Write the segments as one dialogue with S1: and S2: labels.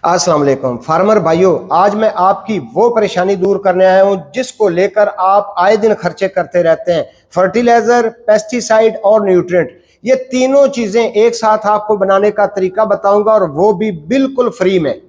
S1: अस्सलाम वालेकुम फार्मर भाइयों, आज मैं आपकी वो परेशानी दूर करने आया हूं जिसको लेकर आप आए दिन खर्चे करते रहते हैं। फर्टिलाइजर, पेस्टिसाइड और न्यूट्रिएंट, ये तीनों चीजें एक साथ आपको बनाने का तरीका बताऊंगा और वो भी बिल्कुल फ्री में।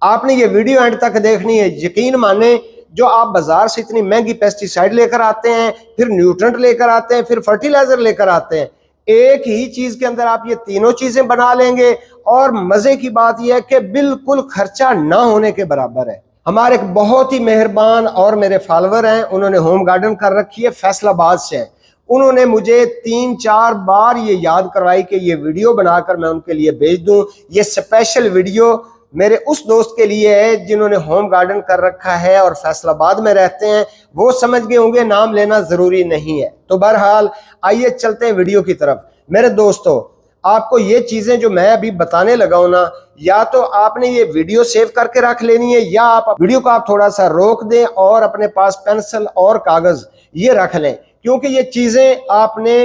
S1: आपने ये वीडियो एंड तक देखनी है। यकीन माने, जो आप बाजार से इतनी महंगी पेस्टिसाइड लेकर आते हैं, फिर न्यूट्रिएंट लेकर आते हैं, फिर फर्टिलाइजर लेकर आते हैं, एक ही चीज के अंदर आप ये तीनों चीजें बना लेंगे और मजे की बात यह है कि बिल्कुल खर्चा ना होने के बराबर है। हमारे एक बहुत ही मेहरबान और मेरे फॉलोअर हैं, उन्होंने होम गार्डन कर रखी है, फैसलाबाद से हैं। उन्होंने मुझे 3-4 बार ये याद करवाई कि ये वीडियो बनाकर मैं उनके लिए भेज दूं। ये स्पेशल वीडियो मेरे उस दोस्त के लिए है जिन्होंने होम गार्डन कर रखा है और फैसलाबाद में रहते हैं। वो समझ गए होंगे, नाम लेना जरूरी नहीं है। तो बहरहाल आइए चलते हैं वीडियो की तरफ। मेरे दोस्तों, आपको ये चीजें जो मैं अभी बताने लगा हूं ना, या तो आपने ये वीडियो सेव करके रख लेनी है, या आप वीडियो को आप थोड़ा सा रोक दें और अपने पास पेंसिल और कागज ये रख लें, क्योंकि ये चीजें आपने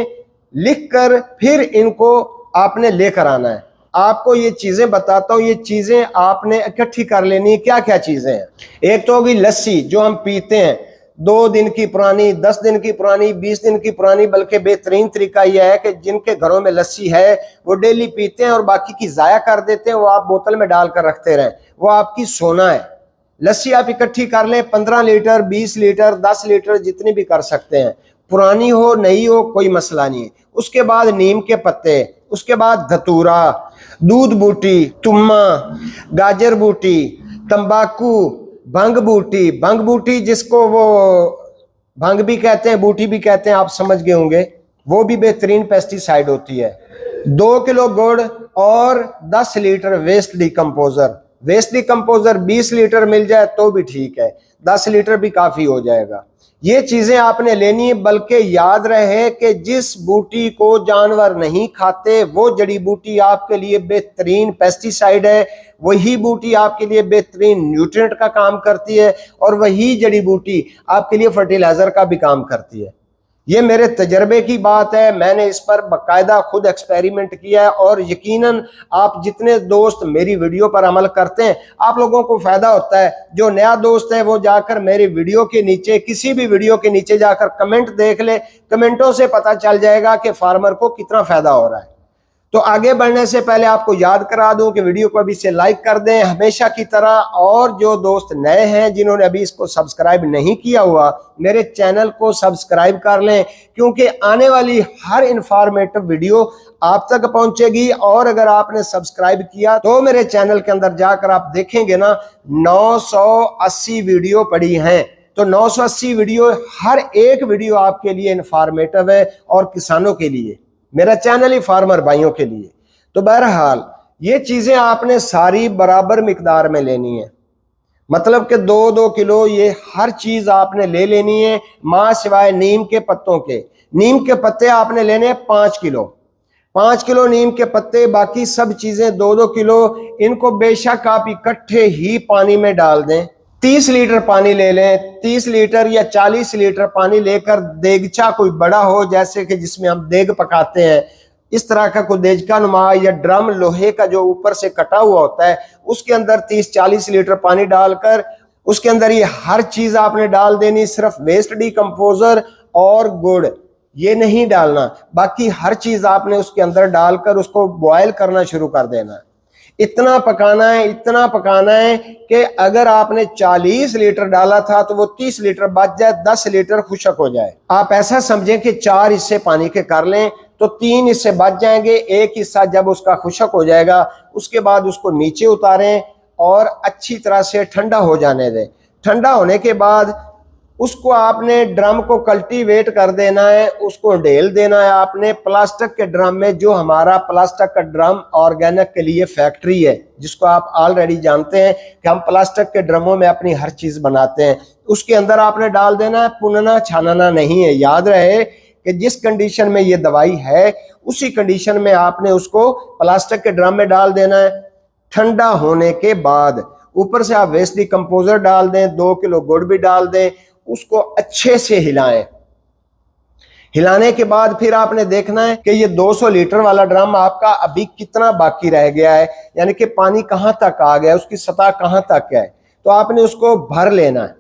S1: लिख कर फिर इनको आपने लेकर आना है। आपको ये चीजें बताता हूं, ये चीजें आपने इकट्ठी कर लेनी है। क्या क्या चीजें हैं? एक तो होगी लस्सी, जो हम पीते हैं, 2 दिन की पुरानी, 10 दिन की पुरानी, 20 दिन की पुरानी। बल्कि बेहतरीन तरीका यह है कि जिनके घरों में लस्सी है वो डेली पीते हैं और बाकी की जाया कर देते हैं, वो आप बोतल में डालकर रखते रहें, वो आपकी सोना है। लस्सी आप इकट्ठी कर लें, 15 लीटर, 20 लीटर, 10 लीटर, जितनी भी कर सकते हैं। पुरानी हो नई हो कोई मसला नहीं है। उसके बाद नीम के पत्ते, उसके बाद धतूरा, दूध बूटी, तुम्मा, गाजर बूटी, तंबाकू, भंग बूटी। भंग बूटी जिसको वो भंग भी कहते हैं, बूटी भी कहते हैं, आप समझ गए होंगे। वो भी बेहतरीन पेस्टिसाइड होती है। 2 किलो गुड़ और 10 litre waste decomposer. Waste decomposer 20 litre मिल जाए तो भी ठीक है, 10 लीटर भी काफी हो जाएगा। ये चीजें आपने लेनी है। बल्कि याद रहे कि जिस बूटी को जानवर नहीं खाते, वो जड़ी बूटी आपके लिए बेहतरीन पेस्टिसाइड है, वही बूटी आपके लिए बेहतरीन न्यूट्रिएंट का काम करती है, और वही जड़ी बूटी आपके लिए फर्टिलाइजर का भी काम करती है। ये मेरे तजर्बे की बात है, मैंने इस पर बाकायदा खुद एक्सपेरिमेंट किया है, और यकीनन आप जितने दोस्त मेरी वीडियो पर अमल करते हैं, आप लोगों को फायदा होता है। जो नया दोस्त है वो जाकर मेरी वीडियो के नीचे, किसी भी वीडियो के नीचे जाकर कमेंट देख ले, कमेंटों से पता चल जाएगा कि फार्मर को कितना फायदा हो रहा है। तो आगे बढ़ने से पहले आपको याद करा दूं कि वीडियो को अभी से लाइक कर दें हमेशा की तरह, और जो दोस्त नए हैं जिन्होंने अभी इसको सब्सक्राइब नहीं किया हुआ, मेरे चैनल को सब्सक्राइब कर लें, क्योंकि आने वाली हर इंफॉर्मेटिव वीडियो आप तक पहुंचेगी। और अगर आपने सब्सक्राइब किया तो मेरे चैनल के अंदर जाकर आप देखेंगे ना, 980 वीडियो पड़ी हैं। तो 980 वीडियो, हर एक वीडियो आपके लिए इंफॉर्मेटिव है और किसानों के लिए, मेरा चैनल ही फार्मर भाइयों के लिए। तो बहरहाल ये चीजें आपने सारी बराबर मिकदार में लेनी है, मतलब कि 2-2 किलो ये हर चीज आपने ले लेनी है, मां सिवाय नीम के पत्तों के। नीम के पत्ते आपने लेने 5 किलो, 5 किलो नीम के पत्ते। बाकी सब चीजें 2-2 किलो। इनको बेशक आप इकट्ठे ही पानी में डाल दें। 30 लीटर पानी ले लें, 30 लीटर या 40 लीटर पानी लेकर देगचा कोई बड़ा हो, जैसे कि जिसमें हम देग पकाते हैं, इस तरह का कोई देगचा नुमा या ड्रम लोहे का जो ऊपर से कटा हुआ होता है, उसके अंदर 30-40 लीटर पानी डालकर उसके अंदर ये हर चीज आपने डाल देनी। सिर्फ वेस्ट डिकम्पोजर और गुड़ ये नहीं डालना, बाकी हर चीज आपने उसके अंदर डालकर उसको बॉयल करना शुरू कर देना। इतना पकाना है, इतना पकाना है कि अगर आपने 40 लीटर डाला था तो वो 30 लीटर बच जाए, 10 लीटर खुशक हो जाए। आप ऐसा समझें कि 4 हिस्से पानी के कर लें तो 3 हिस्से बच जाएंगे। एक हिस्सा जब उसका खुशक हो जाएगा, उसके बाद उसको नीचे उतारें और अच्छी तरह से ठंडा हो जाने दें। ठंडा होने के बाद उसको आपने ड्रम को कल्टीवेट कर देना है, उसको ढेल देना है आपने प्लास्टिक के ड्रम में। जो हमारा प्लास्टिक का ड्रम ऑर्गेनिक के लिए फैक्ट्री है, जिसको आप ऑलरेडी जानते हैं कि हम प्लास्टिक के ड्रमों में अपनी हर चीज बनाते हैं, उसके अंदर आपने डाल देना है। पुनना छानना नहीं है। याद रहे कि जिस कंडीशन में ये दवाई है उसी कंडीशन में आपने उसको प्लास्टिक के ड्रम में डाल देना है। ठंडा होने के बाद ऊपर से आप वेस्ट डिकम्पोजर डाल दें, 2 किलो गुड़ भी डाल दें, उसको अच्छे से हिलाएं। हिलाने के बाद फिर आपने देखना है कि ये 200 लीटर वाला ड्रम आपका अभी कितना बाकी रह गया है, यानी कि पानी कहां तक आ गया है, उसकी सतह कहां तक है। तो आपने उसको भर लेना है।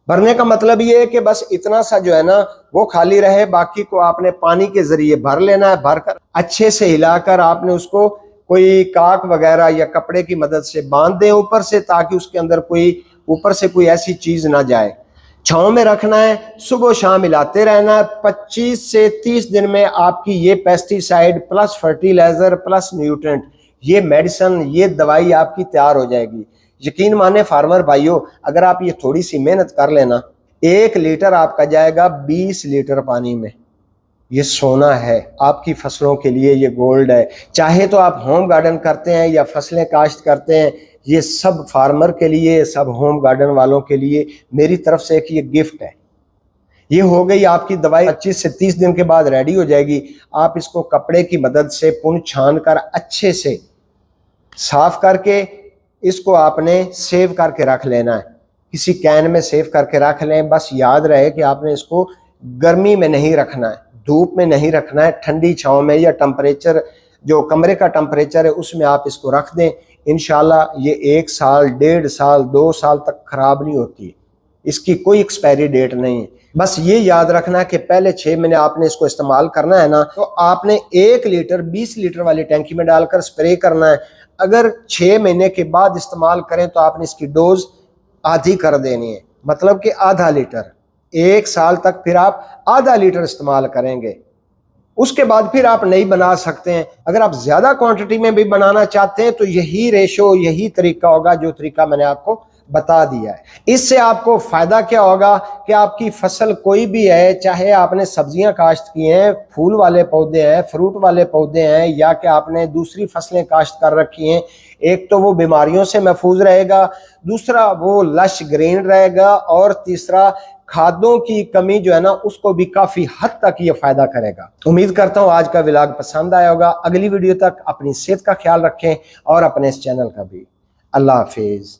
S1: भरने का मतलब ये है कि बस इतना सा जो है ना वो खाली रहे, बाकी को आपने पानी के जरिए भर लेना है। भरकर अच्छे से हिलाकर आपने उसको कोई काक वगैरह या कपड़े की मदद से बांध दें ऊपर से, ताकि उसके अंदर कोई ऊपर से कोई ऐसी चीज ना जाए। छांव में रखना है, सुबह शाम हिलाते रहना है। 25 से 30 दिन में आपकी ये pesticide plus fertiliser plus nutrient, ये मेडिसिन, ये दवाई आपकी तैयार हो जाएगी। यकीन माने फार्मर भाइयों, अगर आप ये थोड़ी सी मेहनत कर लेना, 1 लीटर आपका जाएगा 20 लीटर पानी में। ये सोना है आपकी फसलों के लिए, ये गोल्ड है। चाहे तो आप होम गार्डन करते हैं या फसलें काश्त करते हैं, ये सब फार्मर के लिए, सब होम गार्डन वालों के लिए मेरी तरफ से एक ये गिफ्ट है। ये हो गई आपकी दवाई, 25 से 30 दिन के बाद रेडी हो जाएगी। आप इसको कपड़े की मदद से पुन छान कर अच्छे से साफ करके इसको आपने सेव करके रख लेना है। किसी कैन में सेव करके रख लें। बस याद रहे कि आपने इसको गर्मी में नहीं रखना है, धूप में नहीं रखना है, ठंडी छांव में या टेम्परेचर जो कमरे का टेम्परेचर है उसमें आप इसको रख दें। इंशाल्लाह ये 1 साल, 1.5 साल, 2 साल तक खराब नहीं होती। इसकी कोई एक्सपायरी डेट नहीं है। बस ये याद रखना है कि पहले 6 महीने आपने इसको इस्तेमाल करना है ना, तो आपने 1 लीटर 20 लीटर वाली टैंकी में डालकर स्प्रे करना है। अगर 6 महीने के बाद इस्तेमाल करें तो आपने इसकी डोज आधी कर देनी है, मतलब कि आधा लीटर। 1 साल तक फिर आप आधा लीटर इस्तेमाल करेंगे। उसके बाद फिर आप नहीं बना सकते हैं। अगर आप ज्यादा क्वांटिटी में भी बनाना चाहते हैं तो यही रेशो, यही तरीका होगा जो तरीका मैंने आपको बता दिया है। इससे आपको फायदा क्या होगा कि आपकी फसल कोई भी है, चाहे आपने सब्जियां काश्त की हैं, फूल वाले पौधे हैं, फ्रूट वाले पौधे हैं, या कि आपने दूसरी फसलें काश्त कर रखी हैं, एक तो वो बीमारियों से महफूज रहेगा, दूसरा वो लश ग्रीन रहेगा, और तीसरा खादों की कमी जो है ना उसको भी काफी हद तक ये फायदा करेगा। उम्मीद करता हूं आज का व्लॉग पसंद आया होगा। अगली वीडियो तक अपनी सेहत का ख्याल रखें और अपने इस चैनल का भी। अल्लाह हाफिज।